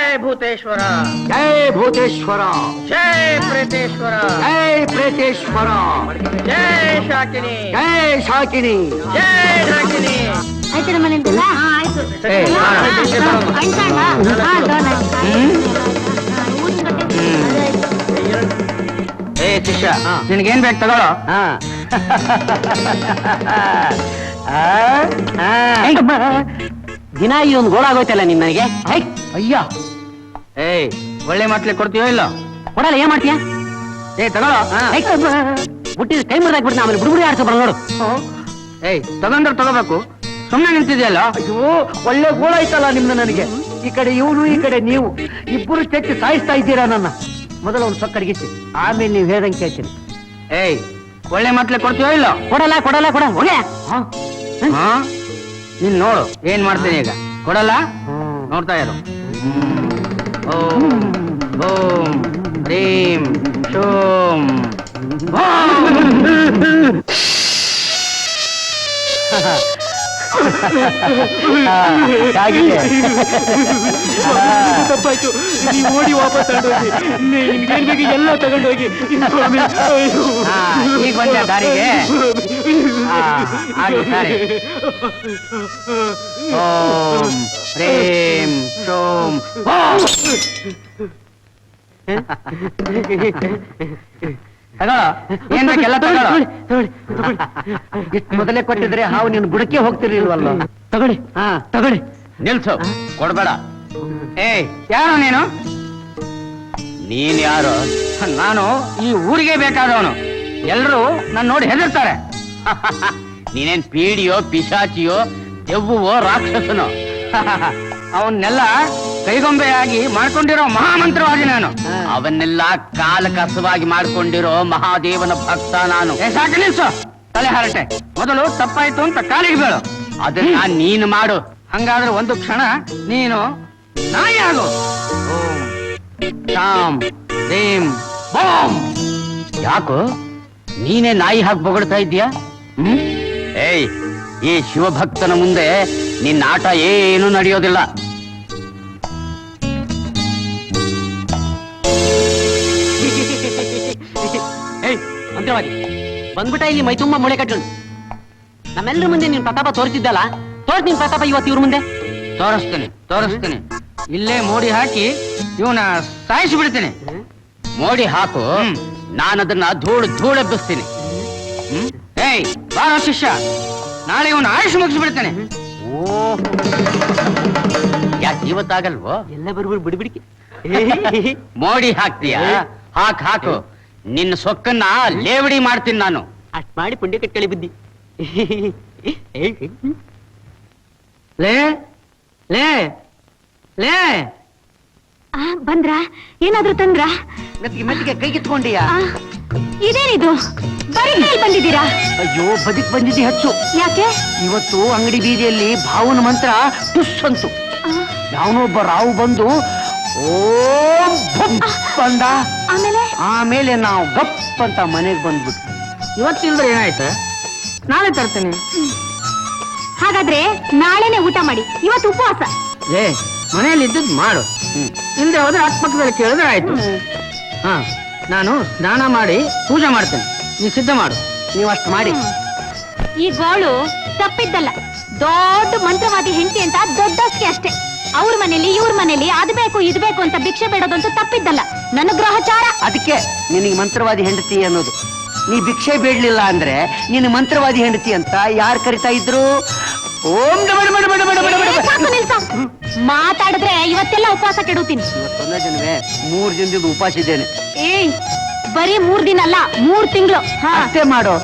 जय भूतेश्वर, जय भूतेश्वर, जय प्रेतेश्वर, जय प्रेतेश्वर, जय शाकिनी, जय शाकिनी, जय ढाकिनी. ಆಯ್ತು ನಮ್ಮ ಮನೆಯಿಂದಲ್ಲ? ಆಯ್ತು. ಏ ಶಿಷ್ಯ, ನಿನ್ಗೇನ್ ಬೇಕು ತಗೊಳ್ಳೋ. ದಿನ ಈ ಒಂದು ಗೋಳಾಗೋಯ್ತಲ್ಲ ನಿನ್ ನನಗೆ. ಅಯ್ಯ, ಏಯ್ ಒಳ್ಳೆ ಮಾತ್ಲೆ ಕೊಡ್ತೀಯೋ ಇಲ್ಲ? ಕೊಡಲ್ಲ, ಏನ್ ಮಾಡ್ತೀಯ? ಏ ತಗೊಳ್ಳೋ. ಹುಟ್ಟಿದ ಕೈ ಮುರಿದಾಕ್ಬಿಡ್ತೀನಿ, ಆಮೇಲೆ ಬುಡುಬುಡಿ ಆಡ್ಸೋ ಬರ ನೋಡು. ಏಯ್ ತಗೊಂಡ್ರೆ ತಗೋಬೇಕು, ಸುಮ್ನೆ ನಿಂತಿದ್ಯಲ್ಲ. ಅಯ್ಯೋ, ಒಳ್ಳೆ ಗೋಳಾಯ್ತಲ್ಲ ನಿಮ್ದು ನನಗೆ. ಈ ಕಡೆ ಇವನು, ಈ ಕಡೆ ನೀವು, ಇಬ್ಬರು ಚೆಚ್ಚಿ ಸಾಯಿಸ್ತಾ ಇದ್ದೀರಾ ನನ್ನ. ಮೊದಲು ಒಂದು ಸೊಕ್ಕಡಿಗಿಸಿ, ಆಮೇಲೆ ನೀವು ಹೇಳ್ದಂಗೆ ಕೇಳ್ತೀನಿ. ಏಯ್ ಒಳ್ಳೆ ಮಾತ್ಲೆ ಕೊಡ್ತೀಯೋ ಇಲ್ಲ? ಕೊಡಲ್ಲ ಕೊಡಲ್ಲ ಕೊಡ ಹೋಗ್ಯಾ. ನೀನ್ ನೋಡು ಏನ್ ಮಾಡ್ತೀನಿ ಈಗ. ಕೊಡಲ್ಲ, ನೋಡ್ತಾ ಇರು. ಓಂ ಓಂ ಹ್ರೀಂ ಶೋಂ. ತಪ್ಪಾಯ್ತು, ನೀವು ಓಡಿ ವಾಪಸ್ ತಗೊಂಡೋಗಿ, ನಿಮ್ಗೇನ್ ಬೇಕು ಎಲ್ಲ ತಗೊಂಡೋಗಿ. ಈಗ ಬಂದ ದಾರಿಗೆ. ಸರಿ. ಓಂ ಹ್ರೀಂ ಶೋಂ. ತಗೋ, ಏನ್ ಬೇಕೆಲ್ಲ ತಗೊಳ್ಳೋ. ಎಷ್ಟು ಮೊದಲೇ ಕೊಟ್ಟಿದ್ರೆ ಹಾವು ನೀನು ಬುಡಕ್ಕೆ ಹೋಗ್ತಿರ್ಲಿಲ್ವಲ್ಲ. ತಗೊಳ್ಳಿ, ತಗೊಳ್ಳಿ. ನಿಲ್ಸು, ಕೊಡ್ಬೇಡ. ಏಯ್ ಯಾರು ನೀನು? ನೀನ್ ಯಾರು? ನಾನು ಈ ಊರಿಗೆ ಬೇಕಾದವನು. ಎಲ್ರು ನನ್ನ ನೋಡಿ ಹೆದರ್ತಾರೆ. ನೀನೇನ್ ಪೀಡಿಯೋ, ಪಿಶಾಚಿಯೋ, ದೆವ್ವೋ, ರಾಕ್ಷಸನೋ? ಅವನ್ನೆಲ್ಲ ಕೈಗೊಂಬೆಯಾಗಿ ಮಾಡ್ಕೊಂಡಿರೋ ಮಹಾಮಂತ್ರವಾದಿ ನಾನು. ಅವನ್ನೆಲ್ಲ ಕಾಲ ಕಸವಾಗಿ ಮಾಡ್ಕೊಂಡಿರೋ ಮಹಾದೇವನ ಭಕ್ತ ನಾನು. ಸಾಕು ನಿಲ್ಸು, ತಲೆ ಹರಟೆ. ಮೊದಲು ತಪ್ಪಾಯ್ತು ಅಂತ ಕಾಲಿಗೆ ಬೀಳು. ಅದನ್ನ ನೀನು ಮಾಡು. ಹಂಗಾದ್ರೆ ಒಂದು ಕ್ಷಣ ನೀನು ನಾಯಿ ಆಗು. ಓಂ ಶಾಂ ಹ್ರೀಂ ಬೂಮ್. ಯಾಕೋ ನೀನೇ ನಾಯಿ ಹಾಕಿ ಬೊಗಳ್ತಾ ಇದ್ದೀಯಾ? ಏಯ್, ಈ ಶಿವಭಕ್ತನ ಮುಂದೆ ನಿನ್ನ ಆಟ ಏನು ನಡೆಯೋದಿಲ್ಲ. ಮಂತ್ರವಾದಿ ಬಂದ್ಬಿಟ್ಟ ಇಲ್ಲಿ ಮೈ ತುಂಬಾ ಮೊಳೆ ಕಟ್ಟಲು. ನಮ್ಮೆಲ್ಲರ ಮುಂದೆ ನೀನ್ ಪ್ರತಾಪ ತೋರಿಸಿದ್ದಲ್ಲ, ತೋರ್ಸ್ ನಿನ್ ಪ್ರತಾಪ ಇವತ್ತು ಇವ್ರ ಮುಂದೆ. ತೋರಿಸ್ತೀನಿ. ಇಲ್ಲೇ ಮೋಡಿ ಹಾಕಿ ಇವನ ಸಾಯಿಸಿ ಬಿಡ್ತೀನಿ. ಮೋಡಿ ಹಾಕು, ನಾನದನ್ನ ಧೂಳೆಬ್ಬಿಸ್ತೀನಿ. ಏಯ್ ಬಾರೋ ಶಿಷ್ಯ, ನಾಳೆ ಇವನ ಆಯುಷ್ ಮುಗಿಸ್ಬಿಡ್ತೇನೆ. ಓ, ಯಾಕೆ ಇವತ್ತಾಗಲ್ವೋ? ಎಲ್ಲ ಬರ್ಬಿಡು ಬಿಡ್ಬಿಡಿಕೆ. ಮೋಡಿ ಹಾಕ್ತೀಯಾ? ಹಾಕು. ನಿನ್ನ ಸೊಕ್ಕನ್ನ ಲೇವಡಿ ಮಾಡ್ತೀನಿ ನಾನು. ಅಷ್ಟ್ ಮಾಡಿ ಪುಂಡ್ಯ ಕಟ್ಕಳಿ ಬುದ್ಧಿ. ಲೇ ಲೇ ಲೇ, ಬಂದ್ರ? ಏನಾದ್ರು ತಂದ್ರ? ಮೆತ್ತಿಗೆ ಕೈಗೆತ್ಕೊಂಡೀಯಾ? ಇದೇನಿದು, ಬರೀ ಕೈಯಲ್ಲಿ ಬಂದಿದ್ದೀರಾ? ಅಯ್ಯೋ, ಬದಿಕ್ ಬಂದಿದ್ದಿ ಹೆಚ್ಚು. ಯಾಕೆ? ಇವತ್ತು ಅಂಗಡಿ ಬೀದಿಯಲ್ಲಿ ಭಾವನ ಮಂತ್ರ ಟುಸ್ ಅಂತು. ಯಾವನೊಬ್ಬ ರಾವು ಬಂದು ಓಂ ಬಂದ. ಆಮೇಲೆ ನಾವು ಗಪ್ ಅಂತ ಮನೆಗೆ ಬಂದ್ಬಿಟ್ಟು. ಇವತ್ತಿಲ್ದ್ರೆ ಏನಾಯ್ತು? ನಾಳೆ ತರ್ತೀನಿ. ಹಾಗಾದ್ರೆ ನಾಳೆನೆ ಊಟ ಮಾಡಿ, ಇವತ್ತು ಉಪವಾಸ. ಏ, ಮನೆಯಲ್ಲಿ ಇದ್ದದ್ ಮಾಡು. ಇಲ್ದೆ ಹೋದ್ರೆ ಅಕ್ಕಪಕ್ಕದಲ್ಲಿ ಕೇಳಿದ್ರೆ ಆಯ್ತು. ನಾನು ಸ್ನಾನ ಮಾಡಿ ಪೂಜೆ ಮಾಡ್ತೇನೆ, ನೀ ಸಿದ್ಧ ಮಾಡು. ನೀವು ಅಷ್ಟು ಮಾಡಿ. ಈ ಗೋಳು ತಪ್ಪಿದ್ದಲ್ಲ, ದೊಡ್ಡ ಮಂತ್ರವಾದಿ ಹೆಂಡತಿ ಅಂತ ದೊಡ್ಡಸ್ಗೆ ಅಷ್ಟೇ. ಅವ್ರ ಮನೇಲಿ ಇವ್ರ ಮನೇಲಿ ಅದ್ ಬೇಕು ಇದ್ ಬೇಕು ಅಂತ ಭಿಕ್ಷೆ ಬೇಡೋದಂತೂ ತಪ್ಪಿದ್ದಲ್ಲ, ನನ್ನ ಗ್ರಹಚಾರ. ಅದಕ್ಕೆ ನಿನಗೆ ಮಂತ್ರವಾದಿ ಹೆಂಡತಿ ಅನ್ನೋದು. ನೀ ಭಿಕ್ಷೆ ಬೇಡ್ಲಿಲ್ಲ ಅಂದ್ರೆ ನಿನ್ನ ಮಂತ್ರವಾದಿ ಹೆಂಡತಿ ಅಂತ ಯಾರು ಕರಿತಾ ಇದ್ರು? ಓಂ ಮಾತಾಡಿದ್ರೆ ಇವತ್ತೆಲ್ಲ ಉಪವಾಸ ಕೆಡುತ್ತೀನಿ. ಇವತ್ತೊಂದೇ ದಿನವೇ, 3 ದಿನದಿಂದ ಉಪವಾಸ ಇದ್ದೇನೆ. ಏಯ್, ಬರೀ 3 ದಿನ ಅಲ್ಲ, 3 ತಿಂಗಳು. ಅಷ್ಟೇ ಮಾಡೋ.